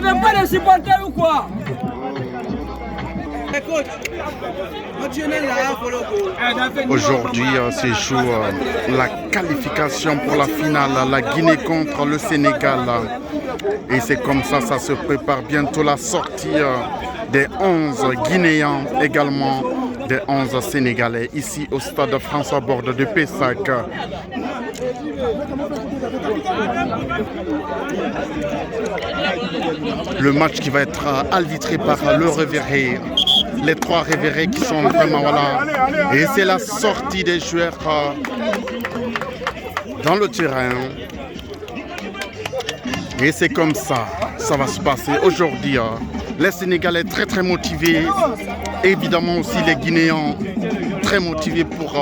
n'avez pas de supporters ou quoi? Aujourd'hui, se joue la qualification pour la finale, la Guinée contre le Sénégal. Et c'est comme ça, ça se prépare bientôt la sortie des 11 Guinéens, également des 11 Sénégalais, ici au stade François Borde de Pessac. Le match qui va être arbitré par le révéré. Les trois révérés qui sont vraiment voilà. Et c'est la sortie des joueurs dans le terrain. Et c'est comme ça, ça va se passer aujourd'hui. Les Sénégalais très motivés. Évidemment aussi les Guinéens très motivés pour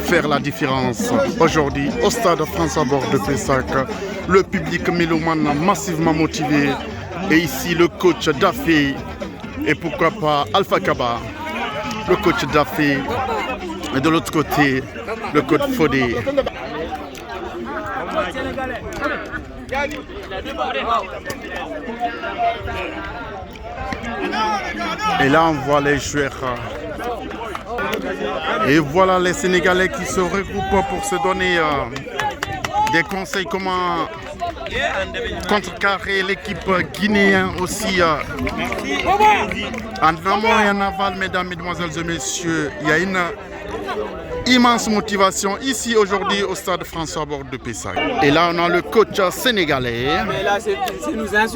faire la différence. Aujourd'hui, au stade François Borde de Pessac, le public mélomane massivement motivé. Et ici, le coach Dafé. Et pourquoi pas Alpha Kaba, le coach Dafé, et de l'autre côté, le coach Fodé. Et là, on voit les joueurs. Et voilà les Sénégalais qui se regroupent pour se donner des conseils comment contrecarrer l'équipe guinéenne aussi. En amont et en aval, mesdames, mesdemoiselles et messieurs, il y a une immense motivation ici aujourd'hui au stade François Borde de Pessac. Et là, on a le coach sénégalais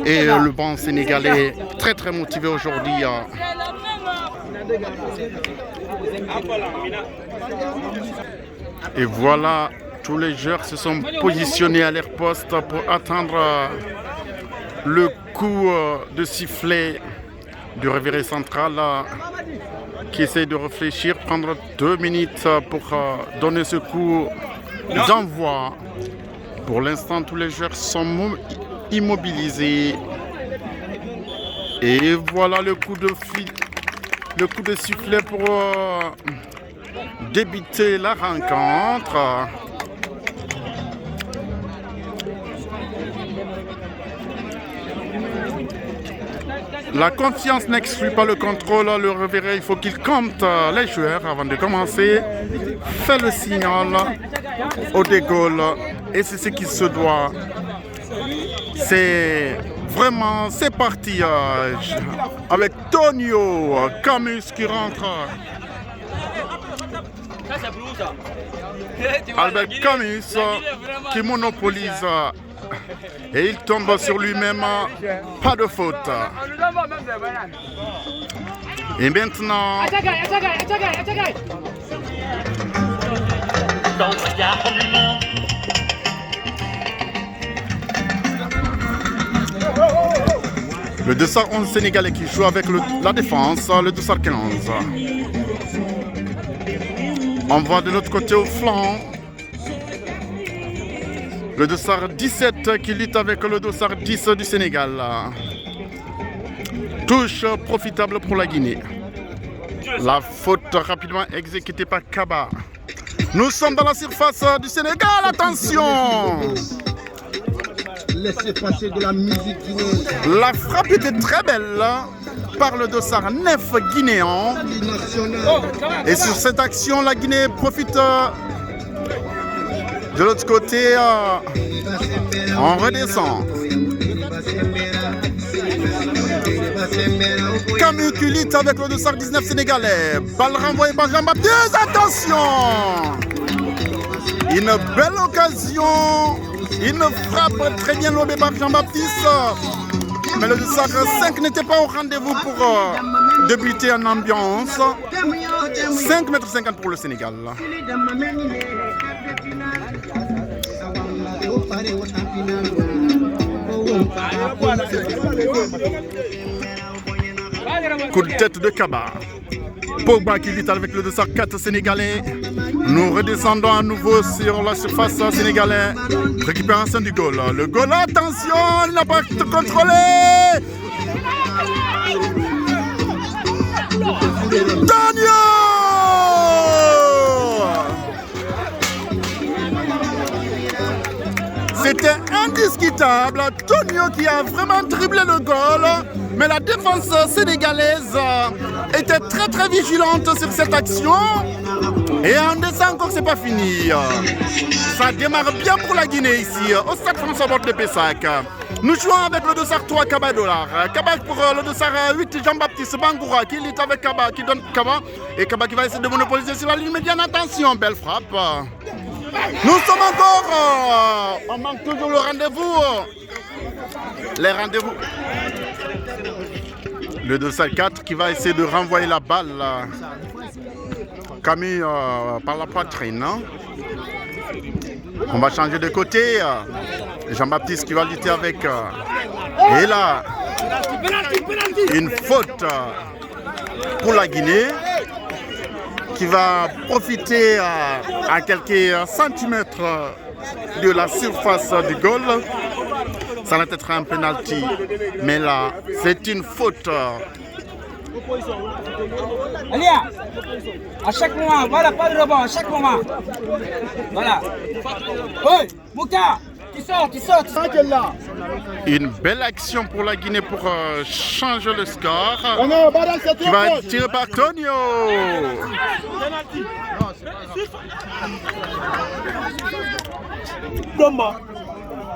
et le banc sénégalais très motivé aujourd'hui. Et voilà, tous les joueurs se sont positionnés à leur poste pour attendre le coup de sifflet du révéré central qui essaie de réfléchir, prendre 2 minutes pour donner ce coup d'envoi. Pour l'instant, tous les joueurs sont immobilisés. Et voilà le coup de sifflet pour débuter la rencontre. La confiance n'exclut pas le contrôle. Le révéré, il faut qu'il compte les joueurs avant de commencer. Fait le signal au De Gaulle. Et c'est ce qui se doit. C'est vraiment, c'est parti avec Tonio Camus qui rentre. Albert Camus qui monopolise. Et il tombe sur lui-même, pas de faute. Et maintenant, le 211 sénégalais qui joue avec la défense, le 215. On voit de l'autre côté au flanc le dossard 17 qui lutte avec le dossard 10 du Sénégal. Touche profitable pour la Guinée. La faute rapidement exécutée par Kaba. Nous sommes dans la surface du Sénégal, attention! Laissez passer de la musique guinéenne. La frappe était très belle par le dossard 9 guinéen. Et sur cette action, la Guinée profite. De l'autre côté, on redescend. Camus qui lutte avec le dossard 19 sénégalais. Balle renvoyée par Jean-Baptiste. Attention! Une belle occasion. Une frappe très bien lobée par Jean-Baptiste. Mais le dossard 5 n'était pas au rendez-vous pour débuter en ambiance. 5,50 m pour le Sénégal. Coup de tête de Kaba. Pogba qui lutte avec le dossard 4 sénégalais. Nous redescendons à nouveau sur la surface sénégalaise. Récupération du goal. Le goal, attention, il n'a pas contrôlé. Daniel! C'était indiscutable. Tonio qui a vraiment dribblé le goal. Mais la défense sénégalaise était très vigilante sur cette action. Et en descend encore, c'est pas fini. Ça démarre bien pour la Guinée ici, au stade François-Borde de Pessac. Nous jouons avec le dossard 3 Kaba Dollar. Kaba pour le dossard 8 Jean-Baptiste Bangoura qui lutte avec Kaba, qui donne Kaba. Et Kaba qui va essayer de monopoliser sur la ligne médiane. Attention, belle frappe. Nous sommes encore. On manque toujours le rendez-vous. Les rendez-vous. Le dossard 4 qui va essayer de renvoyer la balle. Camille par la poitrine. On va changer de côté. Jean-Baptiste qui va lutter avec. Et là, une faute pour la Guinée qui va profiter à quelques centimètres de la surface du goal. Ça va être un penalty, mais là, c'est une faute. Alia, à chaque moment, voilà, pas de rebond, à chaque moment. Voilà. Oui, Mouka, tu sors. Une belle action pour la Guinée pour changer le score. Qui va être tiré par Tonio.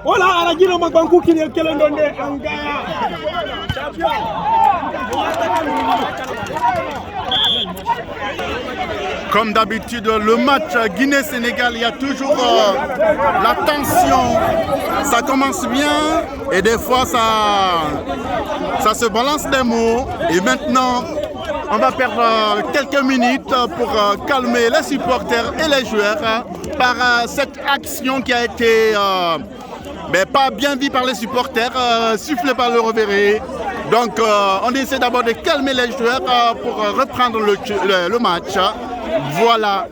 Voilà, Aragino Magbankou qui est Kelendonde Angaya. Comme d'habitude, le match Guinée-Sénégal, il y a toujours la tension. Ça commence bien et des fois ça se balance des mots. Et maintenant, on va perdre quelques minutes pour calmer les supporters et les joueurs par cette action qui a été mais pas bien vue par les supporters, sifflée par le reverré. Donc on essaie d'abord de calmer les joueurs pour reprendre le match. Voilà.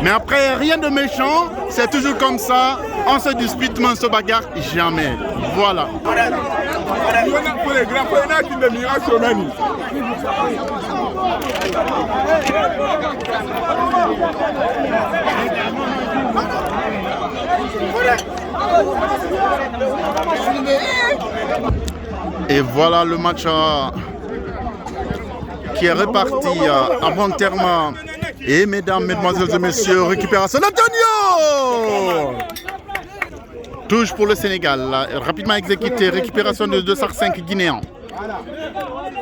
Mais après, rien de méchant, c'est toujours comme ça. On se dispute, mais on se bagarre jamais. Voilà. Et voilà le match qui est reparti à bon terme. Et mesdames, mesdemoiselles et messieurs, récupération d'Antonio. Touche pour le Sénégal, rapidement exécuté, récupération de 205 Guinéens.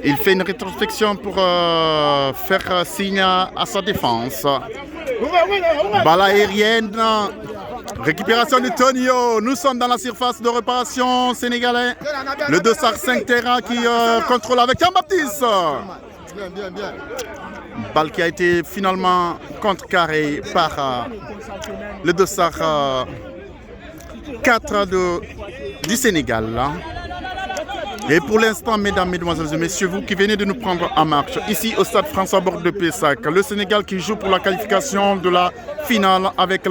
Il fait une rétrospection pour faire signe à sa défense. Balle aérienne, récupération de Tonio. Nous sommes dans la surface de réparation sénégalais. Le 205 Terra qui contrôle avec Jean-Baptiste. Bien. Balle qui a été finalement contrecarrée par le dossard 4 du Sénégal. Et pour l'instant, mesdames, mesdemoiselles et messieurs, vous qui venez de nous prendre en marche, ici au stade François-Borde de Pessac, le Sénégal qui joue pour la qualification de la finale avec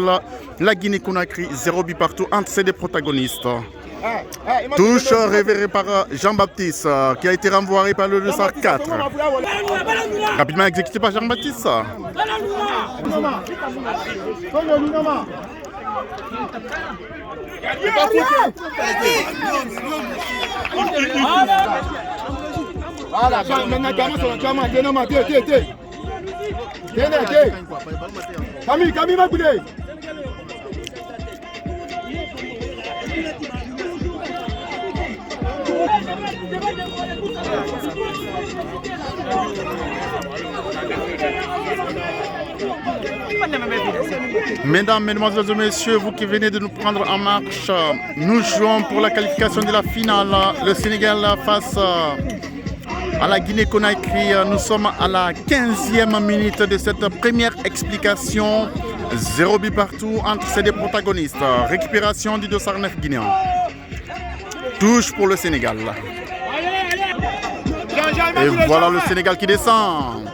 la Guinée-Conakry, 0 but partout entre ces deux protagonistes. Touche révérée par Jean-Baptiste qui a été renvoyé par le dossard 4. Rapidement exécuté par Jean-Baptiste. Voilà, maintenant, Camille, ma boulée. Mesdames, mesdemoiselles et messieurs, vous qui venez de nous prendre en marche, nous jouons pour la qualification de la finale. Le Sénégal face à la Guinée-Conakry. Nous sommes à la 15e minute de cette première explication. 0 but partout entre ces deux protagonistes. Récupération du 209 guinéen. Touche pour le Sénégal. Et voilà le Sénégal qui descend.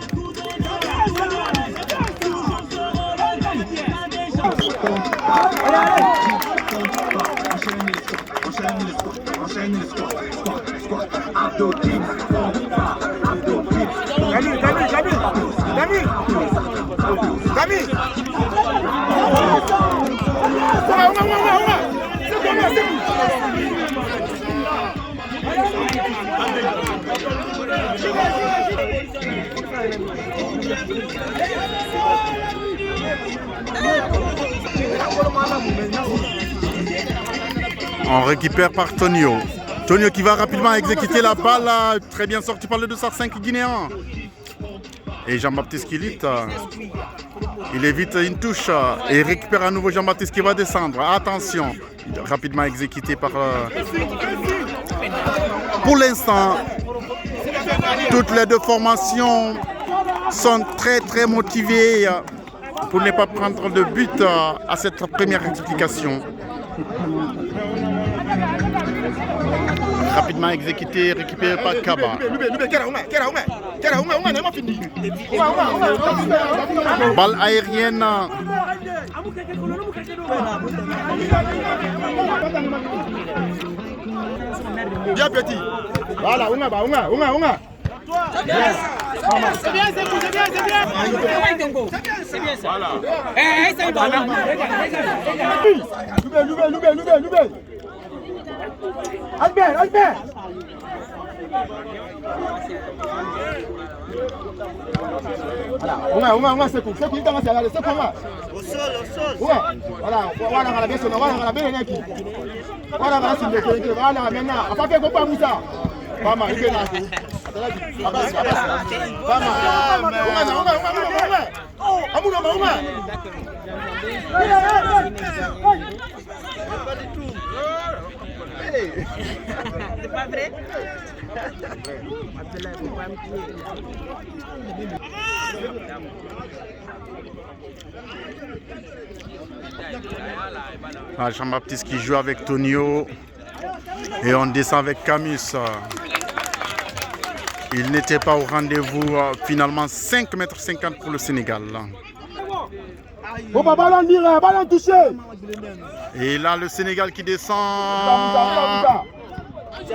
On récupère par Tonio. Tonio qui va rapidement exécuter la balle. Très bien sorti par le 205 guinéen. Et Jean-Baptiste qui lutte. Il évite une touche et récupère à nouveau Jean-Baptiste qui va descendre. Attention. Rapidement exécuté par... Pour l'instant, toutes les deux formations sont très motivées pour ne pas prendre de but à cette première rectification. Rapidement exécuté, récupéré par Kaba. Balle aérienne. Bien petit. Voilà, Unga. C'est bien, c'est bien. C'est bien ça. Voilà. C'est bon. Loubé. Albert. Voilà, Unga, c'est cool. C'est comment c'est là, c'est comment. Au sol. Voilà, bien sonné, voilà, bien neki. Voilà, maintenant. Après que pas Moussa. Mama, il est là. C'est pas vrai? Jean-Baptiste qui joue avec Tonio. Et on descend avec Camus. Il n'était pas au rendez-vous. Finalement, 5,50 m pour le Sénégal. Bon, ballon direct, ballon touché. Et là, le Sénégal qui descend.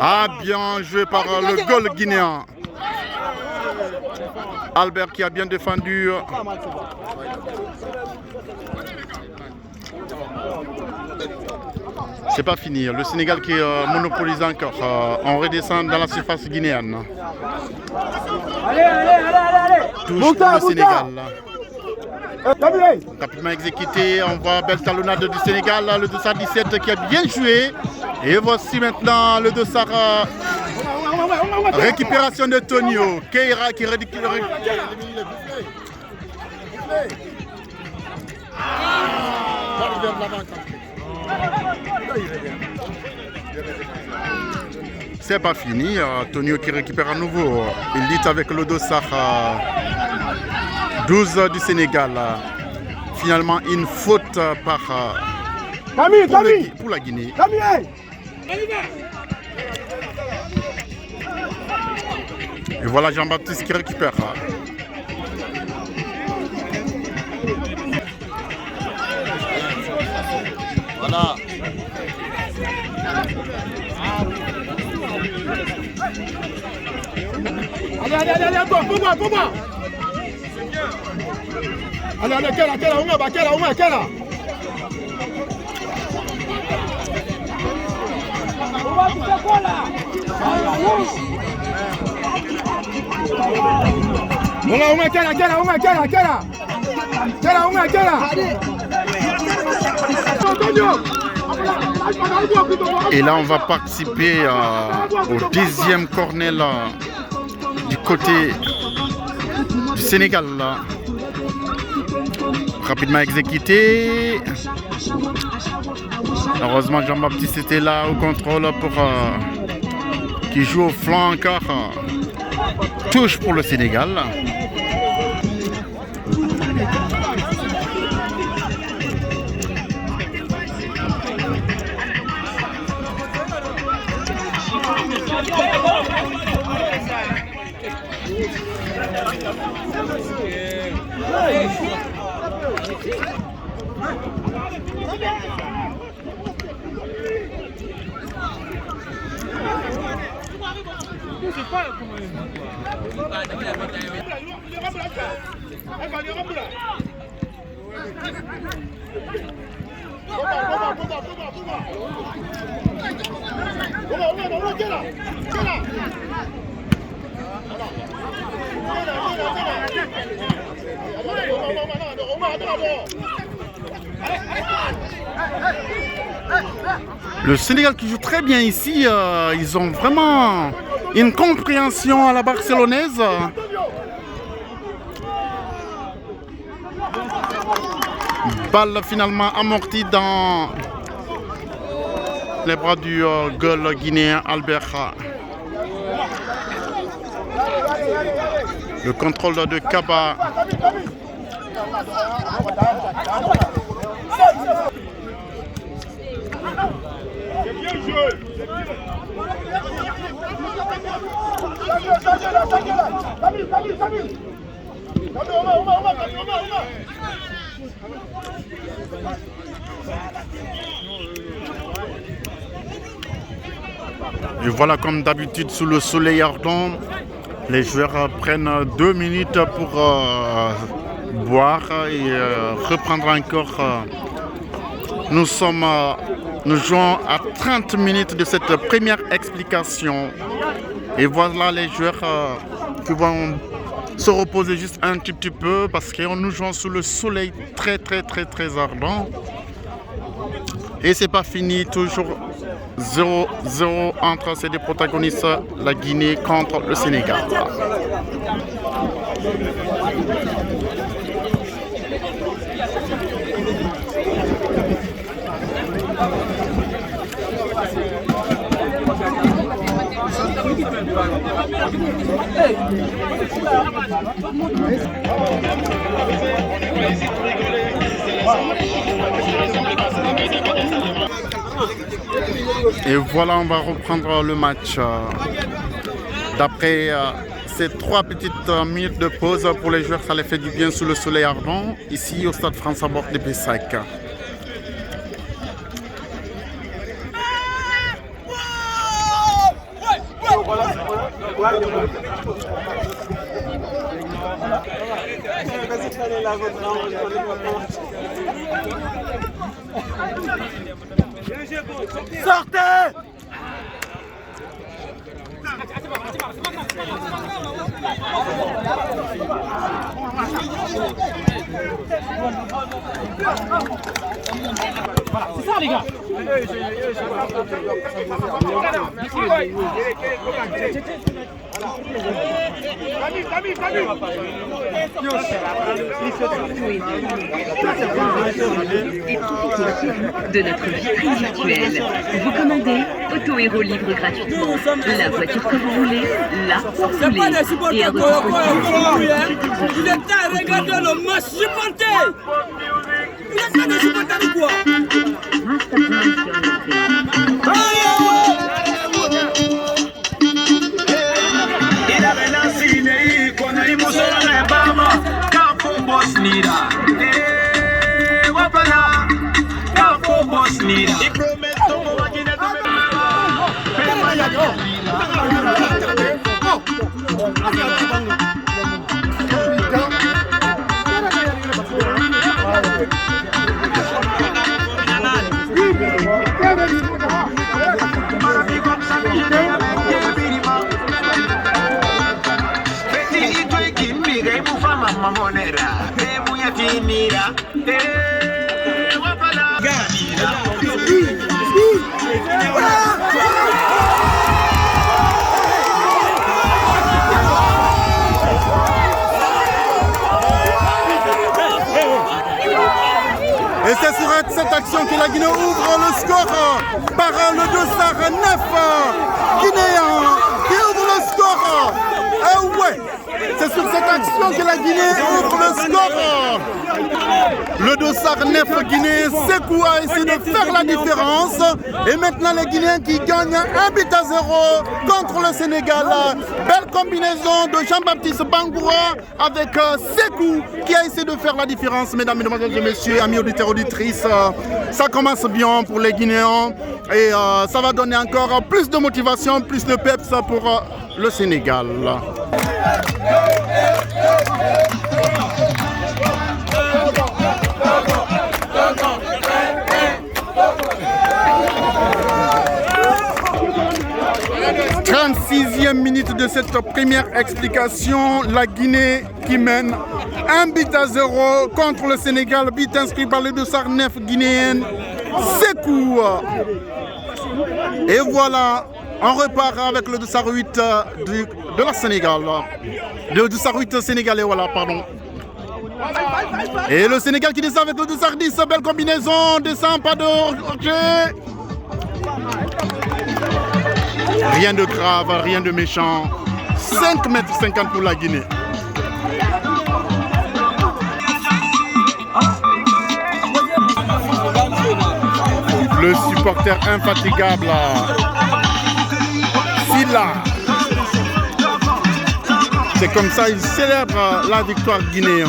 Ah, bien joué par le goal guinéen. Albert qui a bien défendu. C'est pas fini. Le Sénégal qui monopolise encore. On redescend dans la surface guinéenne. Allez. Touche pour le Sénégal. Rapidement exécuté. On voit belle talonnade du Sénégal. Le 217 qui a bien joué. Et voici maintenant le 200. Récupération de Tonio. Keira qui récupère. C'est pas fini. Tonio qui récupère à nouveau. Il lutte avec le Dossar 12 du Sénégal. Finalement, une faute par pour la Guinée. Et voilà Jean-Baptiste qui récupère. Voilà. Allez, pour moi. Allez, quelle. Et là, on va participer au deuxième corner du côté du Sénégal. Rapidement exécuté. Heureusement, Jean-Baptiste était là au contrôle pour qui joue au flanc encore. Touche pour le Sénégal. Le Sénégal qui joue très bien ici, ils ont vraiment une compréhension à la barcelonaise. Balle finalement amortie dans les bras du goal guinéen Albert. Le contrôle de Kaba. Et voilà, comme d'habitude sous le soleil ardent, les joueurs prennent 2 minutes pour boire et reprendre encore. Nous jouons à 30 minutes de cette première explication. Et voilà les joueurs qui vont se reposer juste un petit peu parce que nous jouons sous le soleil très ardent. Et c'est pas fini, toujours 0-0 entre ces deux protagonistes, la Guinée contre le Sénégal. Et voilà, on va reprendre le match. D'après ces 3 petites minutes de pause pour les joueurs, ça les fait du bien sous le soleil ardent, ici au stade France-Bord de Pessac. Sortez! Voilà, c'est ça les gars. Et profitez de notre vitrine virtuelle. Vous commandez Auto Héros livre gratuitement la voiture que vous voulez, là où vous voulez. Et à votre disposition. Vous êtes là à regarder le match supporter. Vous êtes là de supporter ou quoi? Et c'est sur cette action que la Guinée ouvre le score par le dossard 9 guinéen qui ouvre le score. Ouais, c'est sur cette action que la Guinée ouvre le score. Le dossard 9 guinéen, Sekou a essayé de faire la différence. Et maintenant les Guinéens qui gagnent 1-0 contre le Sénégal. Belle combinaison de Jean-Baptiste Bangoura avec Sekou qui a essayé de faire la différence. Mesdames, Mesdemoiselles et Messieurs, amis auditeurs, auditrices, ça commence bien pour les Guinéens. Et ça va donner encore plus de motivation, plus de peps pour le Sénégal. 12e minute de cette première explication. La Guinée qui mène 1-0 contre le Sénégal. But inscrit par les dossards 9 guinéennes. Sékou. Et voilà, on repart avec le dossard 8 de la Sénégal. Le dossard 8 sénégalais, voilà, pardon. Et le Sénégal qui descend avec le dossard 10. Belle combinaison, descend, pas de rejet. Rien de grave, rien de méchant. 5,50 m pour la Guinée. Le supporter infatigable, Silla. C'est comme ça, il célèbre la victoire guinéenne.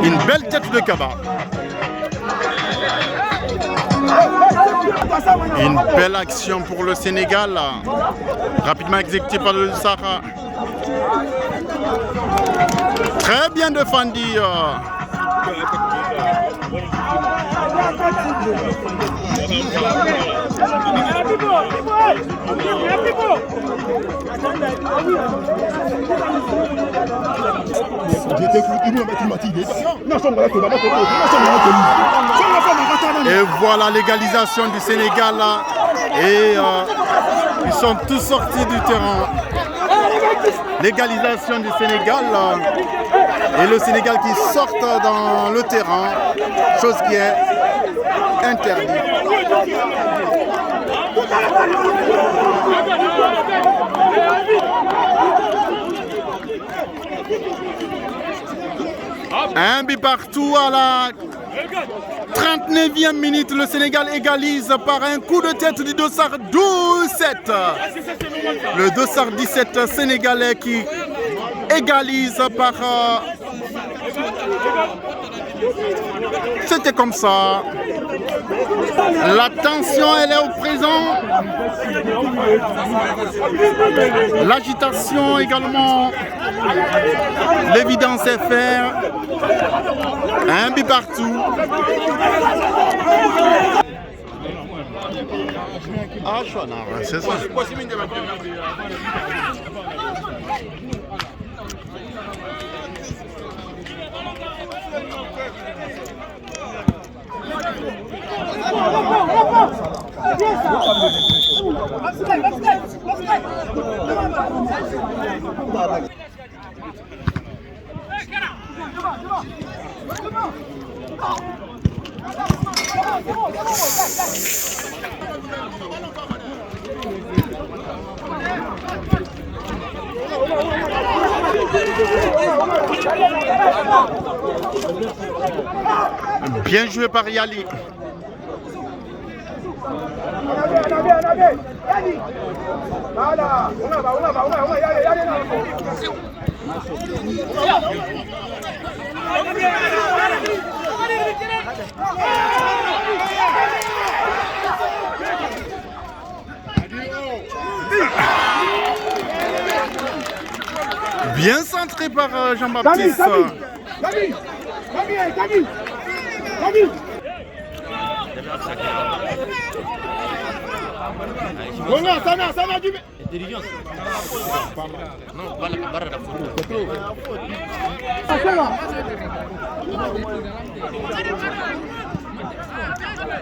Une belle tête de Kaba. Une belle action pour le Sénégal. Rapidement exécutée par le Sahara. Très bien défendu. Et voilà l'égalisation du Sénégal. Et ils sont tous sortis du terrain. L'égalisation du Sénégal. Et le Sénégal qui sort dans le terrain. Chose qui est interdite. Un but partout à la 39e minute. Le Sénégal égalise par un coup de tête du dossard 12-7. Le dossard 17 sénégalais qui égalise par... C'était comme ça. La tension, elle est au présent. L'agitation également. L'évidence est faire. Un but partout. Ah, c'est ça. Bien joué par Yali. Bien centré par Jean-Baptiste.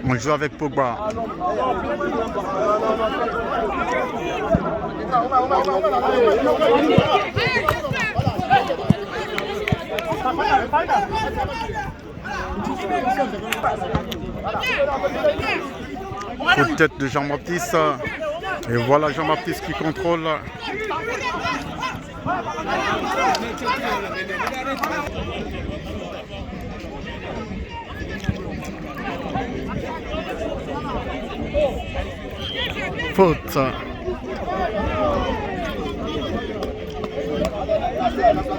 On joue avec Pogba. Coup de tête de Jean-Baptiste. Et voilà Jean-Baptiste qui contrôle. Faute.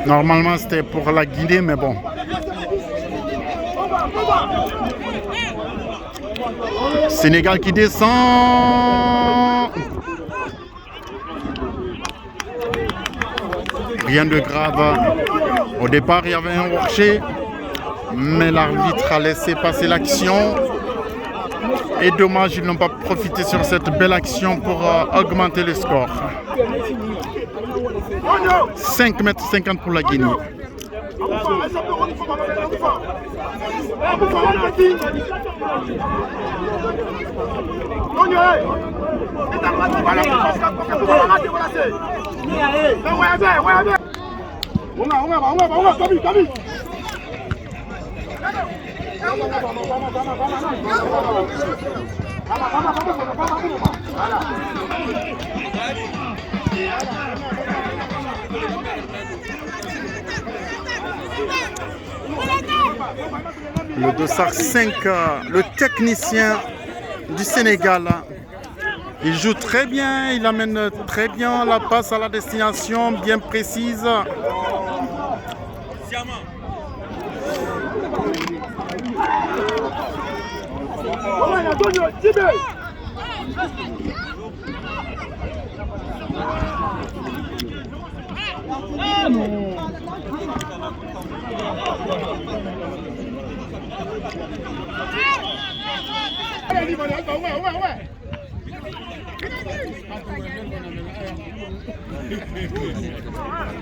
Normalement, c'était pour la Guinée, mais bon. Sénégal qui descend. Rien de grave. Au départ, il y avait un rocher, mais l'arbitre a laissé passer l'action. Et dommage, ils n'ont pas profité sur cette belle action pour augmenter le score. 5,50 m pour la Guinée. Le Dossard 5, le technicien du Sénégal, il joue très bien, il amène très bien la passe à la destination, bien précise.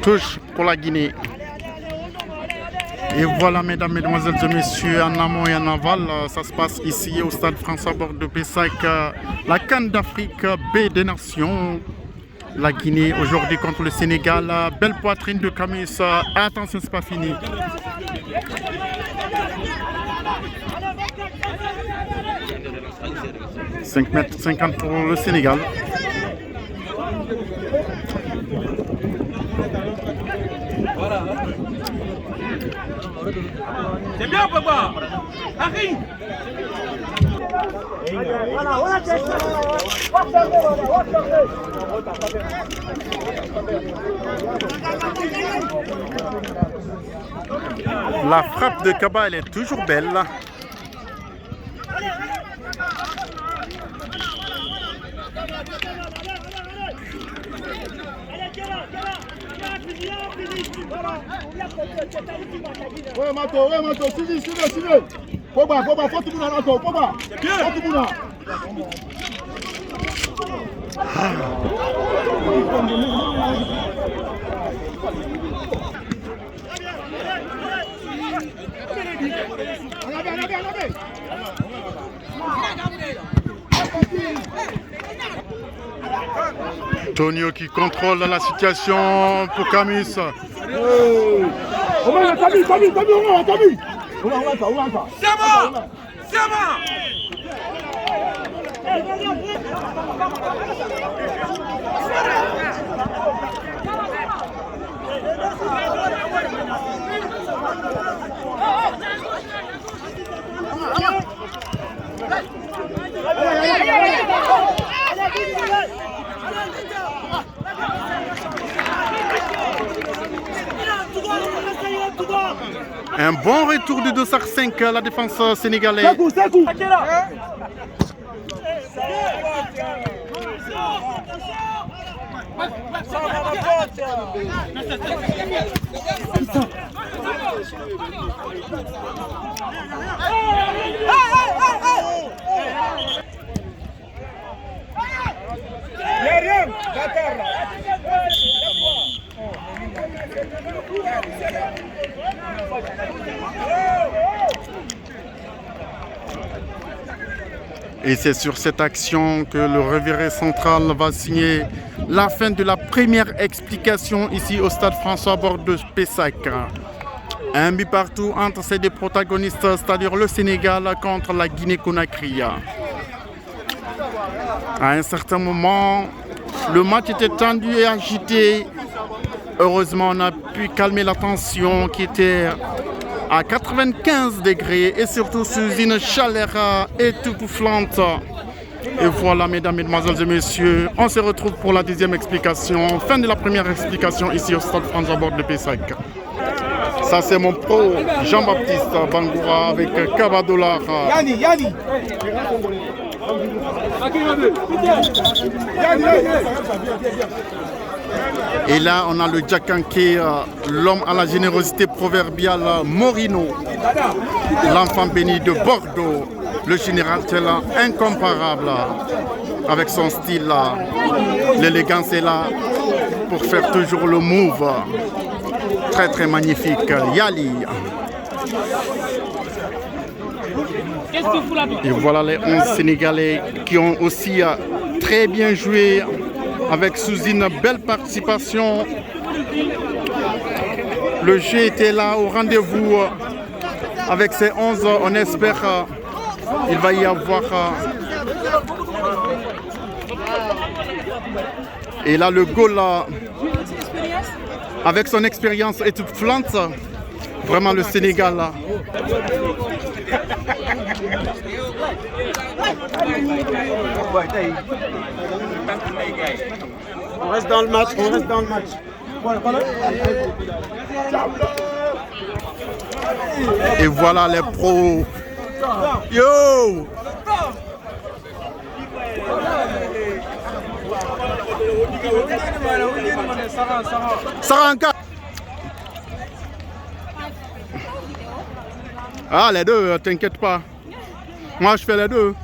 Touche pour la Guinée. Et voilà, mesdames, mesdemoiselles et messieurs, en amont et en aval, ça se passe ici au stade François-Borde de Pessac, la CAN d'Afrique B des Nations. La Guinée aujourd'hui contre le Sénégal. Belle poitrine de Camus. Attention, c'est pas fini. « 5,50 m pour le Sénégal. C'est bien, papa. Arrive. La frappe de Kaba, elle est toujours belle. Ouais, Mato, suivez. Pogba, faut tout le monde encore, Pogba. Faut tout le monde. Tonio qui contrôle la situation pour Camus. Un bon retour de Dossard 5, la défense sénégalaise. Et c'est sur cette action que le reviré central va signer la fin de la première explication ici au stade François-Borde de Pessac. Un but partout entre ces deux protagonistes, c'est-à-dire le Sénégal contre la Guinée-Conakry. À un certain moment, le match était tendu et agité. Heureusement, on a pu calmer la tension qui était à 95 degrés et surtout sous une chaleur étouffante. Et voilà, mesdames, mesdemoiselles et messieurs, on se retrouve pour la deuxième explication. Fin de la première explication ici au Stade François Borde de Pessac. Ça, c'est mon pro Jean-Baptiste Bangoura avec Kabadolar. Yani. Et là, on a le Djakanké, l'homme à la générosité proverbiale, Morino, l'enfant béni de Bordeaux, le général là, incomparable, avec son style, l'élégance est là pour faire toujours le move. Très très magnifique, Yali. Et voilà les 11 Sénégalais qui ont aussi très bien joué avec sous une belle participation. Le jeu était là au rendez-vous avec ces 11. On espère qu'il va y avoir. Et là le goal avec son expérience étouffante, vraiment le Sénégal. On reste dans le match, Et voilà les pros. Yo! Saranka. Ah, les deux, t'inquiète pas. Moi, je fais les deux.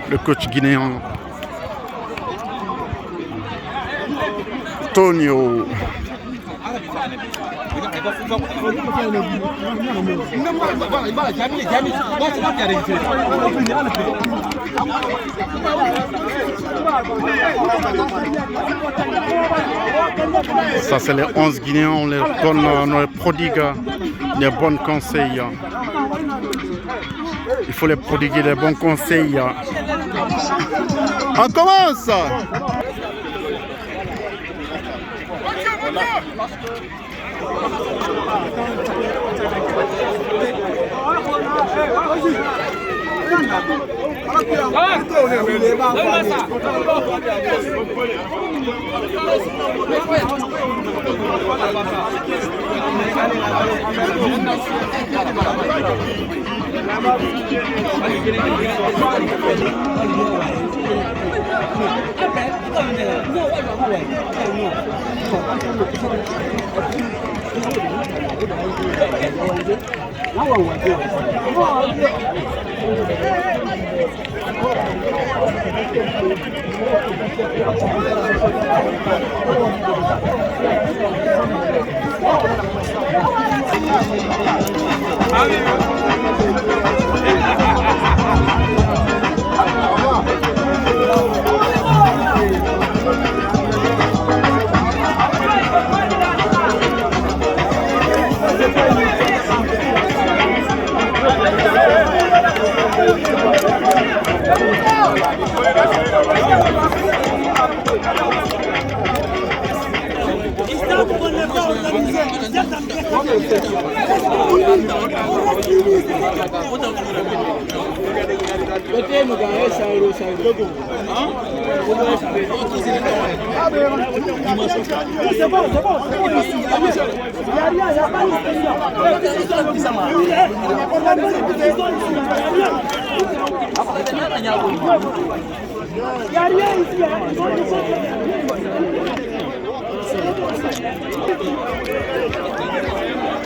Le coach guinéen. Tonio. Ça, c'est les 11 Guinéens. On les donne, on les prodigue des bons conseils. Il faut les prodiguer des bons conseils. On commence!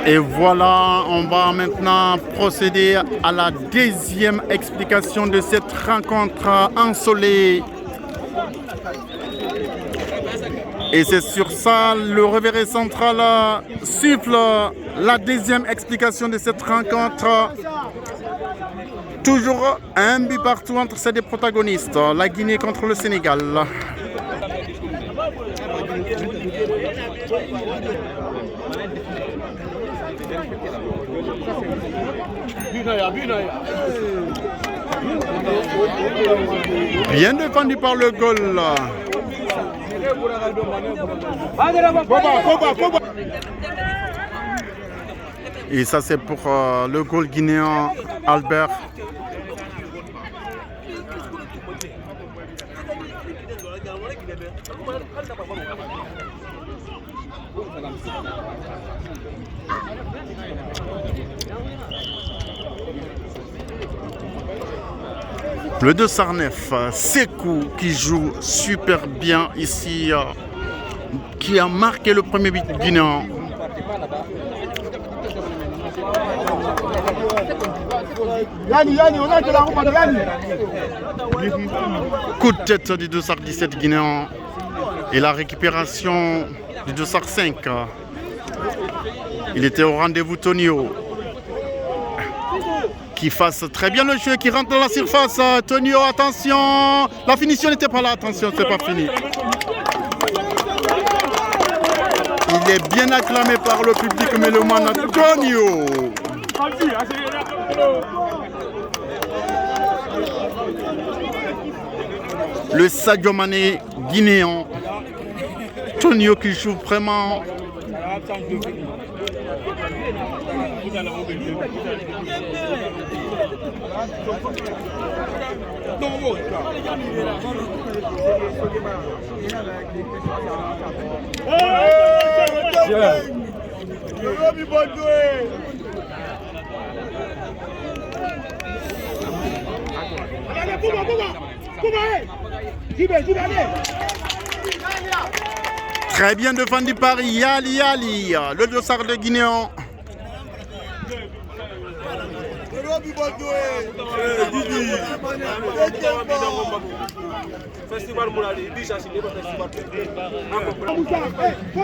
Et voilà, on va maintenant procéder à la deuxième explication de cette rencontre ensoleillée. Et c'est sur ça, le révérend central siffle la deuxième explication de cette rencontre. Toujours un but partout entre ces deux protagonistes, la Guinée contre le Sénégal. Bien défendu par le goal. Et ça c'est pour le goal guinéen Albert. Le 209, Sekou qui joue super bien ici, qui a marqué le premier but guinéen. Yanni, on a de la roue de Yanni. Coup de tête du 217 guinéen et la récupération du 205. Il était au rendez-vous Tonio qui fasse très bien le jeu, qui rentre dans la surface. Tonio, attention, la finition n'était pas là, attention, c'est pas fini. Il est bien acclamé par le public mélomane. Tonio. Le Sadio Mané guinéen. Tonio qui joue vraiment. Très bien défendu par Yali, le dossard de Guinéen.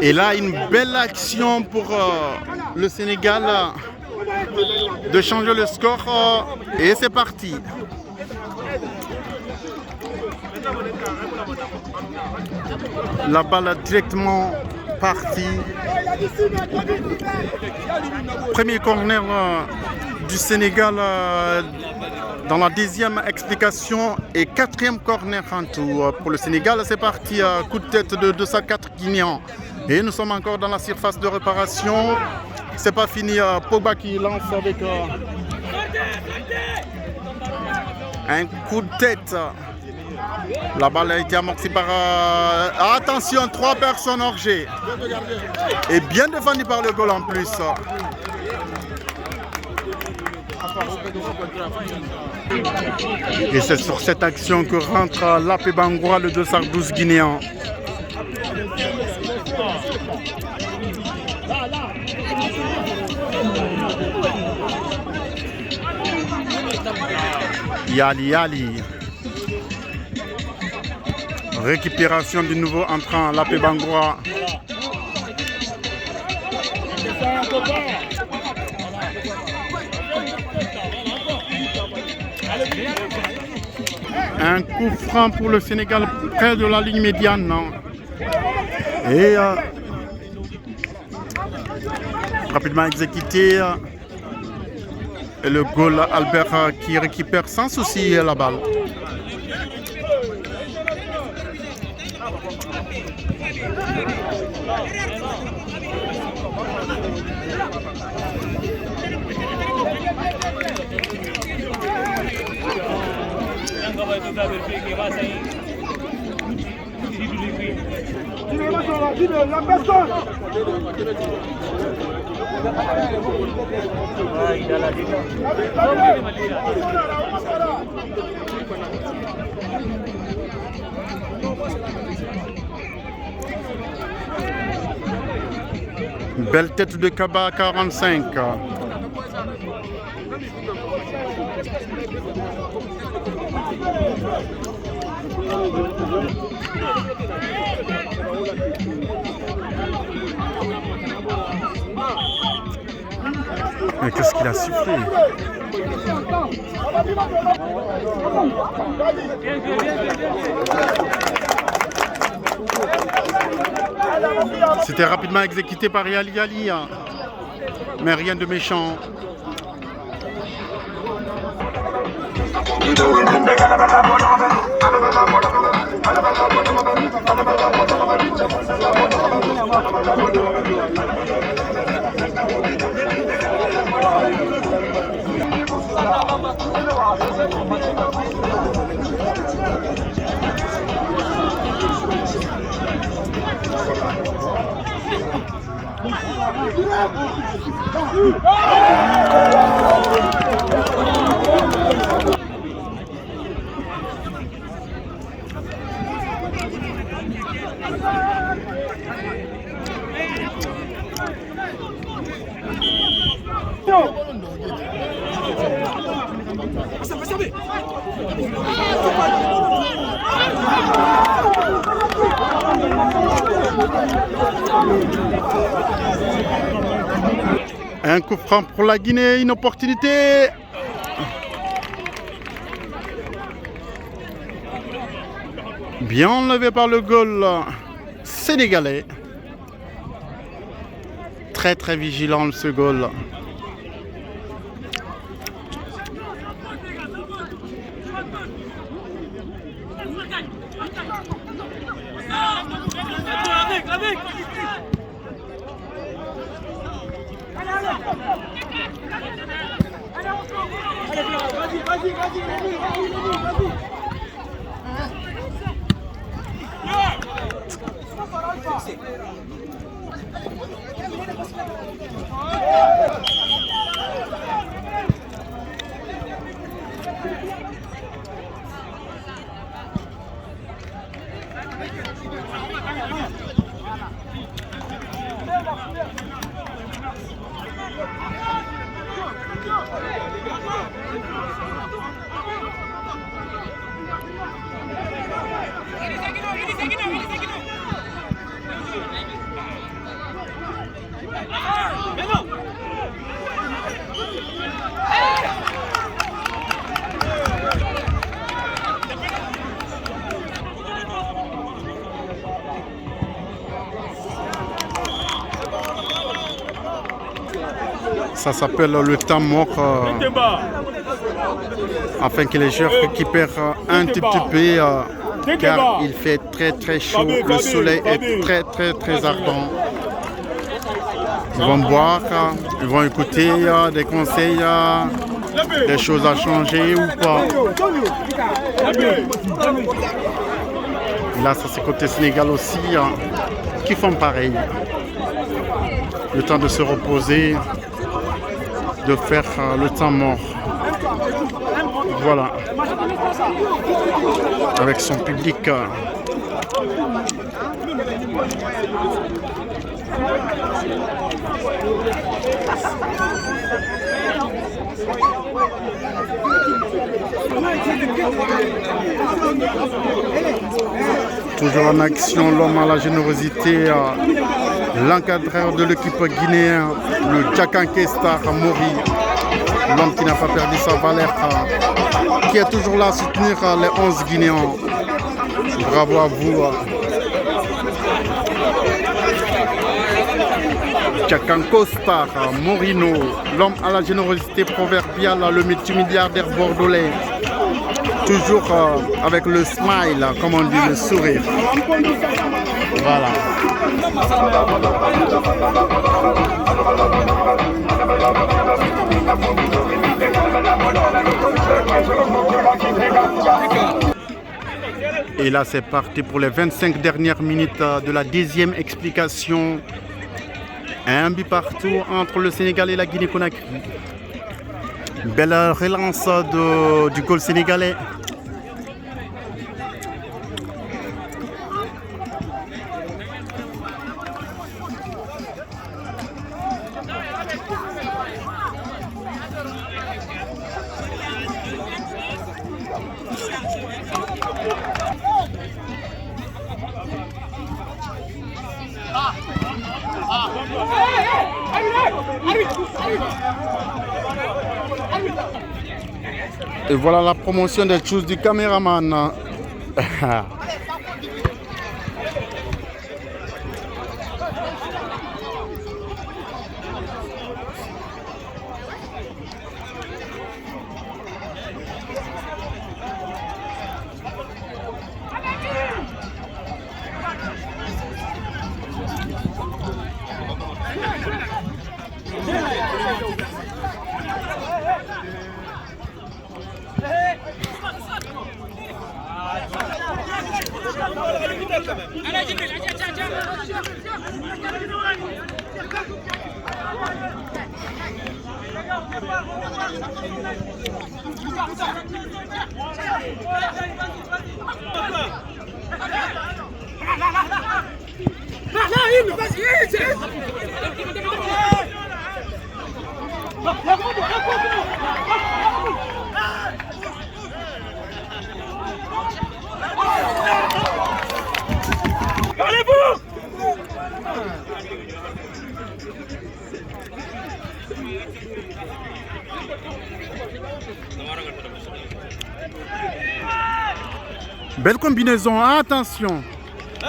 Et là, une belle action pour le Sénégal de changer le score. Et c'est parti. La balle a directement partie. Premier corner du Sénégal dans la deuxième explication et quatrième corner en tout pour le Sénégal. C'est parti, coup de tête de 204 Guinéens. Et nous sommes encore dans la surface de réparation. C'est pas fini, Pogba qui lance avec un coup de tête. La balle a été amortie par... attention, 3 personnes hors jeu. Et bien défendu par le goal en plus. Et c'est sur cette action que rentre Lapé Bangoura, le 212 guinéen. Yali. Récupération du nouveau entrant, Lapé Bangoura. Un coup franc pour le Sénégal près de la ligne médiane. Et rapidement exécuté. Et le goal Albert qui récupère sans souci la balle. Belle tête de Kaba 45. Mais qu'est-ce qu'il a sifflé? C'était rapidement exécuté par Yali, mais rien de méchant. Un coup franc pour la Guinée, une opportunité. Bien enlevé par le goal sénégalais. Très très vigilant ce goal. Ça s'appelle le temps mort afin que les joueurs récupèrent un petit peu car il fait très très chaud, le soleil est très ardent. Ils vont boire, ils vont écouter des conseils, des choses à changer ou pas. Et là ça c'est côté Sénégal aussi qui font pareil. Le temps de se reposer, de faire le temps mort. Voilà. Avec son public. Toujours en action, l'homme à la générosité, l'encadreur de l'équipe guinéenne, le Djakanké Star Mori, l'homme qui n'a pas perdu sa valeur, qui est toujours là à soutenir les 11 Guinéens. Bravo à vous. Djakanké Star Morino, l'homme à la générosité proverbiale, le multimilliardaire bordelais. Toujours avec le smile, comme on dit, le sourire. Voilà. Et là, c'est parti pour les 25 dernières minutes de la 10e explication. Un but partout entre le Sénégal et la Guinée-Conakry. Belle relance du goal sénégalais. Et voilà la promotion des choses du caméraman. Continue, vas-y. Allez-vous! Belle combinaison, attention.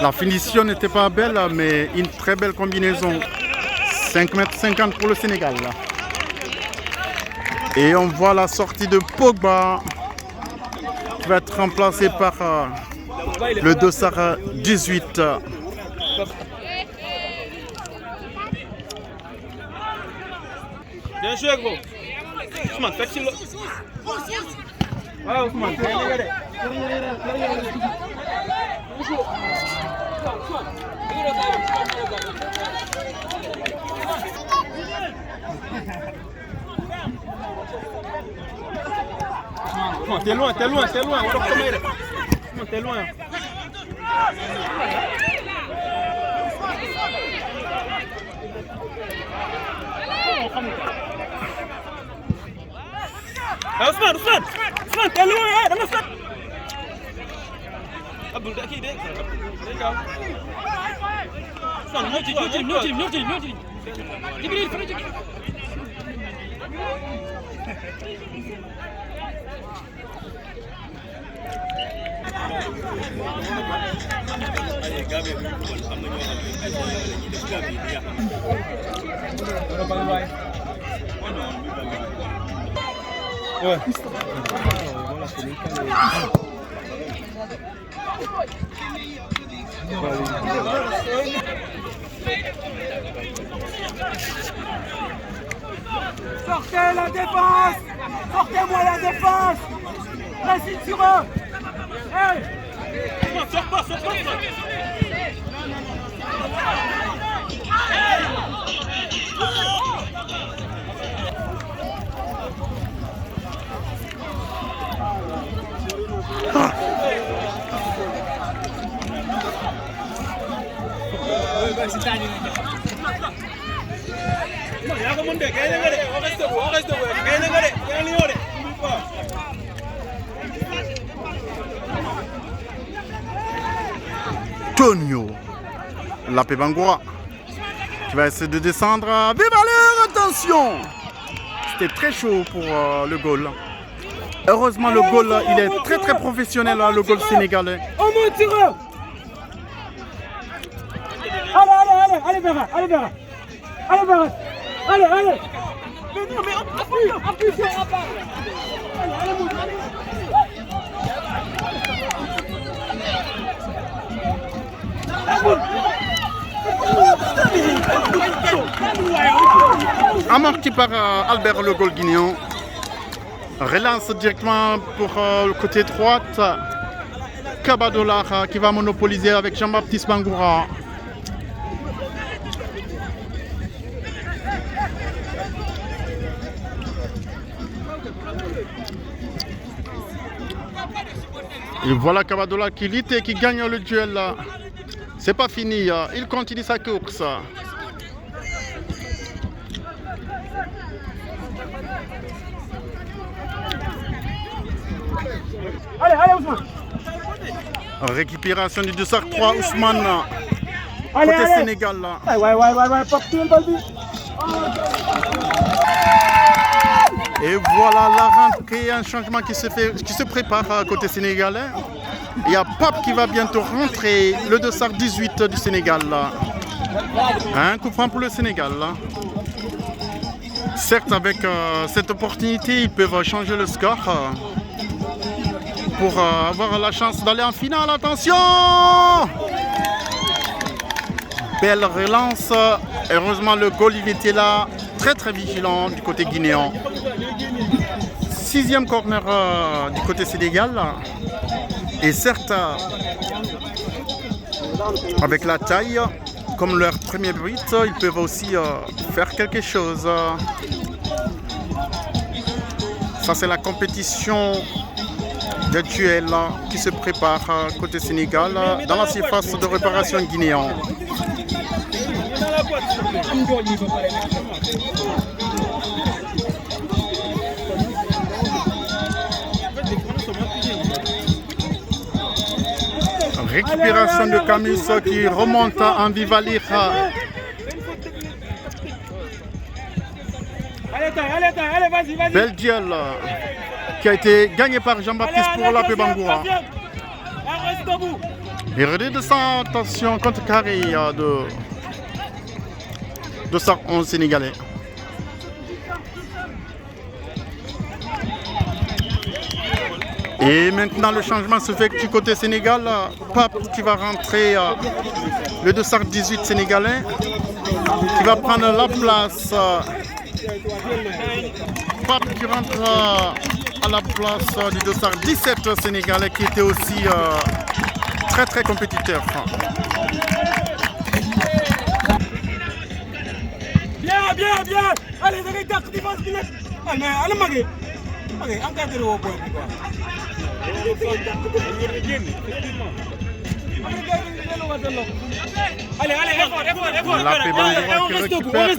La finition n'était pas belle, mais une très belle combinaison. 5,50 m pour le Sénégal. Et on voit la sortie de Pogba qui va être remplacé par le dossard 18. Bien joué, gros. Ousmane, fais le. Ah, Ousmane, regardez. T'es loin, t'es loin, t'es loin. T'es loin. Ousmane, t'es loin, dama sat. Abdul da kii de. Ousmane, ñoo ci. Jibril, fa ci. Ouais. Sortez la défense! Sortez-moi la défense! Restez sur eux! Hey! Sors pas! Tonio Lapé Bangoura qui va essayer de descendre. Vive l'heure, attention! C'était très chaud pour le goal. Heureusement, le goal, il est très très professionnel, le goal sénégalais. On monte sur eux! Allez, Béra! Allez! Mais non, mais appuie sur la barre! Allez, monte, Amorti par Albert le goal guinéen. Relance directement pour le côté droite. Kabadolar qui va monopoliser avec Jean-Baptiste Bangoura. Et voilà Kabadolar qui lutte et qui gagne le duel. C'est pas fini, il continue sa course. Allez, Ousmane! Récupération du dossard 3, Ousmane. Côté Sénégal. Ouais, porte le bal. Et voilà la rentrée, un changement qui se prépare côté sénégalais. Il y a Pape qui va bientôt rentrer, le dossard 18 du Sénégal. Un coup franc pour le Sénégal. Certes, avec cette opportunité, ils peuvent changer le score pour avoir la chance d'aller en finale. Attention! Belle relance. Heureusement, le goal il était là, très très vigilant du côté guinéen. 6e corner du côté sénégal. Et certes, avec la taille, comme leur premier but, ils peuvent aussi faire quelque chose. Ça, c'est la compétition de duel qui se prépare côté Sénégal dans la surface de réparation guinéen. Récupération de Camus qui remonte en Vivalir. Belle duel qui a été gagné par Jean-Baptiste pour la Pébangoura. Et redescend, attention, contre carré de 211 Sénégalais. Et maintenant le changement se fait du côté Sénégal. Pape qui va rentrer, le 218 Sénégalais, qui va prendre la place. Pape qui rentre à la place du 217 Sénégalais qui était aussi très compétiteur. Bien. Allez, vous avez défense qui n'est. Allez, Magé. Allez, encadrez au point. Allez, effort. La Pébangoura qui récupère.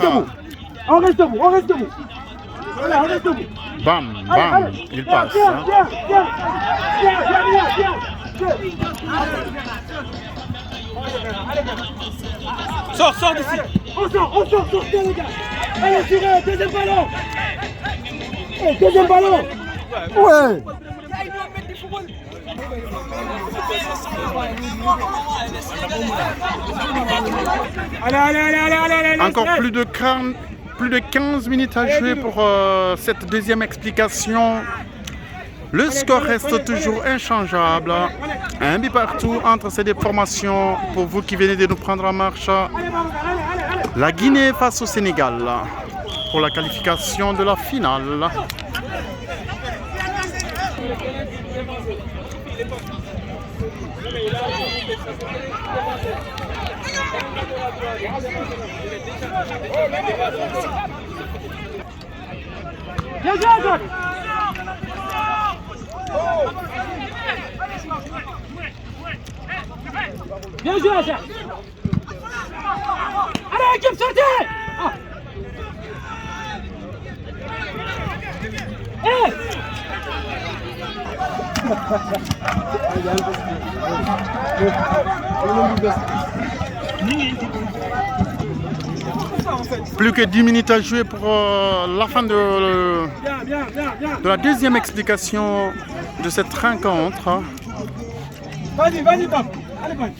On reste debout. Voilà, on reste debout. Bam, il passe. Viens. Sors d'ici. On sort, sortez les gars. Allez, tirez, deuxième ballon. Ouais. Allez. Encore plus de 15 minutes à jouer pour cette deuxième explication. Le score reste toujours inchangeable. Un but partout entre ces deux formations. Pour vous qui venez de nous prendre en marche, la Guinée face au Sénégal pour la qualification de la finale. Bien joué, Acha. Allez, équipe, sortez. Plus que 10 minutes à jouer pour la fin de la deuxième explication de cette rencontre. Vas-y, Pape. Allez, vas-y.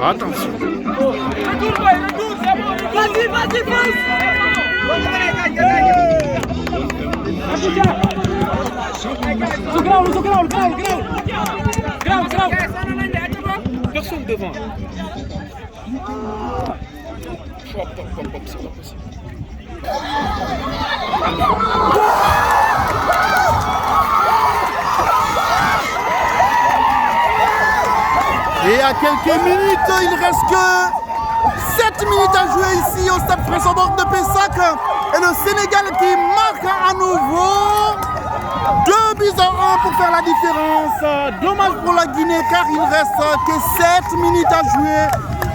Attention. Vas-y, passe. Personne devant. C'est pas possible. Et à quelques minutes, il reste que 7 minutes à jouer ici au stade François-Borg de Pessac. Et le Sénégal qui marque à nouveau 2-1 pour faire la différence. Dommage pour la Guinée car il reste que 7 minutes à jouer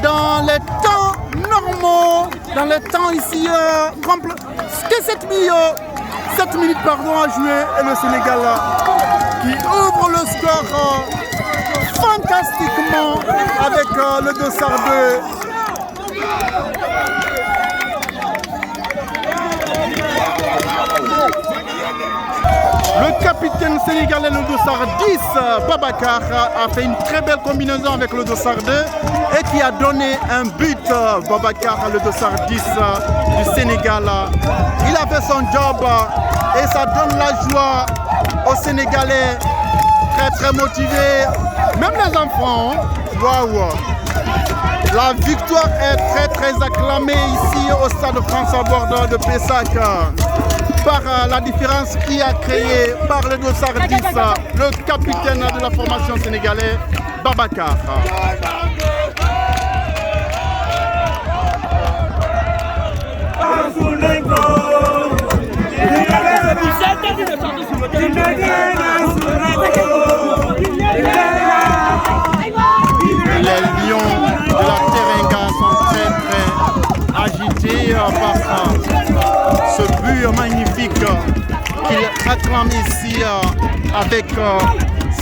dans les temps normaux, dans les temps ici complet. Que 7 minutes à jouer et le Sénégal qui ouvre le score fantastiquement avec le 2-2. Le capitaine sénégalais, le 210, Babacar, a fait une très belle combinaison avec le 2-2 et qui a donné un but. Babacar, le 210 du Sénégal. Il a fait son job et ça donne la joie aux Sénégalais, très motivés. Même les enfants, waouh! La victoire est très acclamée ici au stade François-Borg de Pessac. par la différence qui a créé par le dossard 10, le capitaine de la formation sénégalaise, Babacar. Les lions de la Teranga sont très agités par ce but magnifique qu'ils acclament ici avec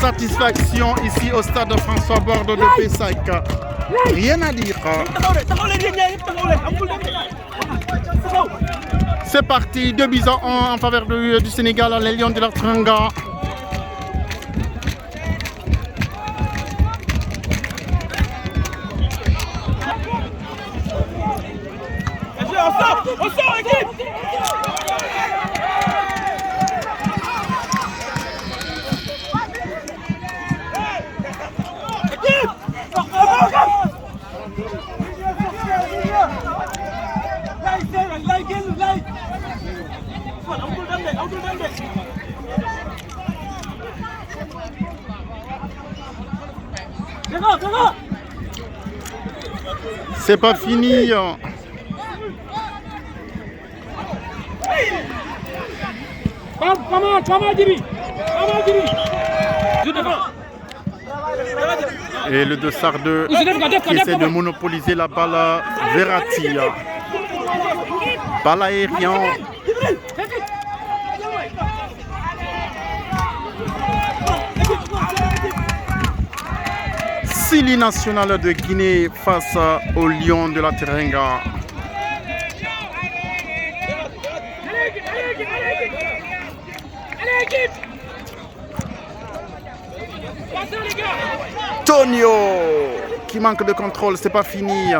satisfaction ici au stade François Borde de Pessac. Rien à dire. C'est parti, 2-1 en faveur du Sénégal, les lions de la Teranga. On sort, équipe! C'est pas fini. Et le dossard 2 qui essaie de monopoliser la balle Verratti. Balle aérienne. Sili national de Guinée face au lion de la Teranga. Tonio qui manque de contrôle, c'est pas fini.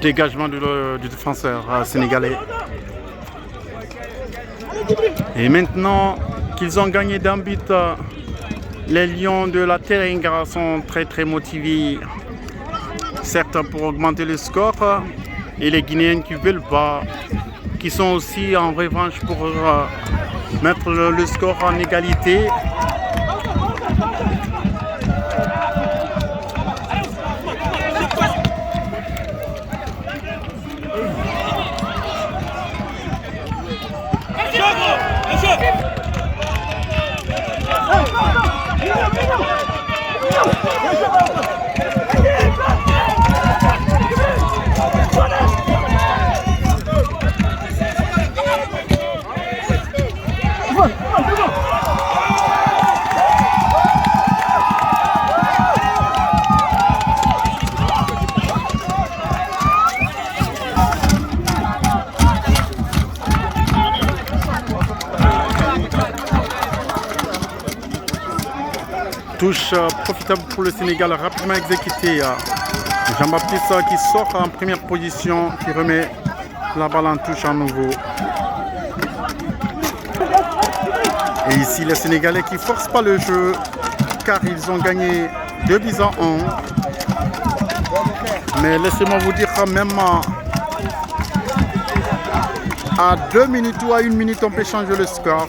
Dégagement du défenseur sénégalais. Et maintenant qu'ils ont gagné d'un but, les lions de la Teranga sont très motivés. Certes pour augmenter le score, et les Guinéens qui ne veulent pas, qui sont aussi en revanche pour mettre le score en égalité. Touche profitable pour le Sénégal, rapidement exécuté. Jean-Baptiste qui sort en première position, qui remet la balle en touche à nouveau. Et ici les Sénégalais qui ne forcent pas le jeu car ils ont gagné 2-1. Mais laissez-moi vous dire quand même à 2 minutes ou à 1 minute on peut changer le score.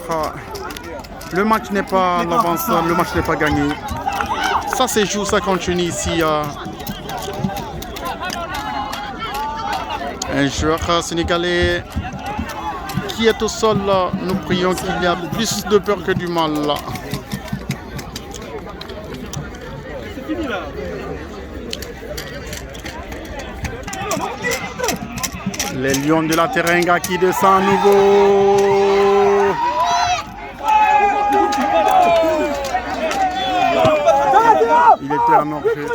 Le match n'est pas en avance, le match n'est pas gagné. Ça se joue, ça continue ici. Un joueur sénégalais qui est au sol, nous prions qu'il y a plus de peur que du mal. Les lions de la Teranga qui descendent à nouveau. Il était en orgée.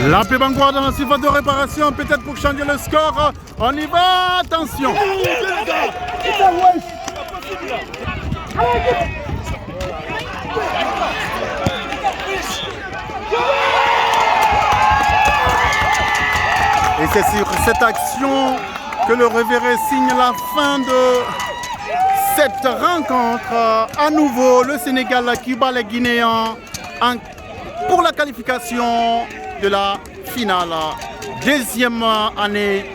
La Pébangoire dans la surface de réparation, peut-être pour changer le score. On y va, attention. Et c'est sur cette action que le révérend signe la fin de cette rencontre. À nouveau, le Sénégal qui bat les Guinéens pour la qualification de la finale. Deuxième année,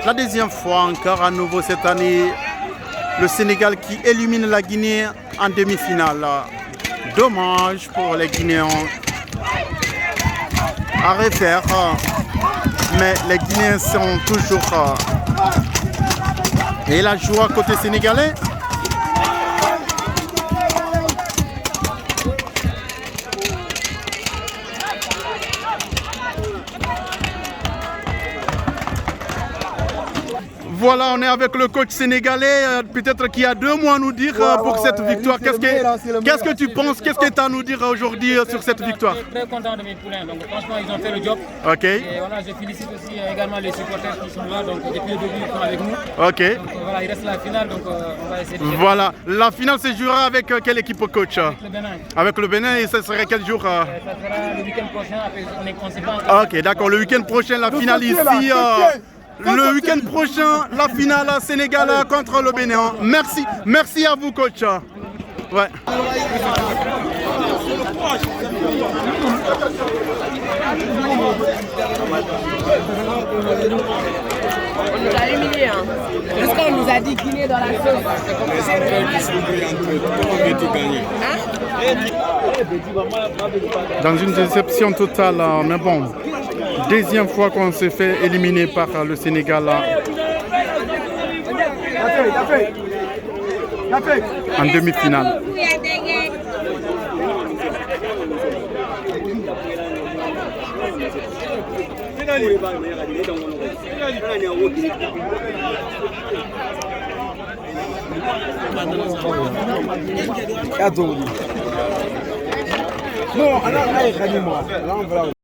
la deuxième fois encore à nouveau cette année, le Sénégal qui élimine la Guinée en demi-finale. Dommage pour les Guinéens à refaire, mais les Guinéens sont toujours et la joie côté sénégalais. Voilà, on est avec le coach sénégalais, peut-être qu'il y a 2 mois à nous dire pour cette victoire. Qu'est-ce que tu penses, qu'est-ce que tu as à nous dire aujourd'hui sur cette victoire? Je suis très content de mes poulains, donc franchement ils ont fait le job. Ok. Et voilà, je félicite aussi également les supporters qui sont là, donc depuis le début ils sont avec nous. Ok. Donc, voilà, il reste la finale, donc on va essayer de faire. Voilà, la finale se jouera avec quelle équipe coach? Avec le Bénin. Avec le Bénin, et ce serait quel jour? Ça sera le week-end prochain, après on ne sait pas encore. Ok, d'accord, le week-end prochain, la finale ici. Le week-end prochain, la finale Sénégal contre le Bénin. Merci à vous, coach. Ouais. On nous a humiliés. Hein. Parce qu'on nous a dit Guinée dans la sauce. Comment veux-tu gagner? Dans une déception totale, mais bon, deuxième fois qu'on s'est fait éliminer par le Sénégal en demi-finale. Non, on a moi. Là, on va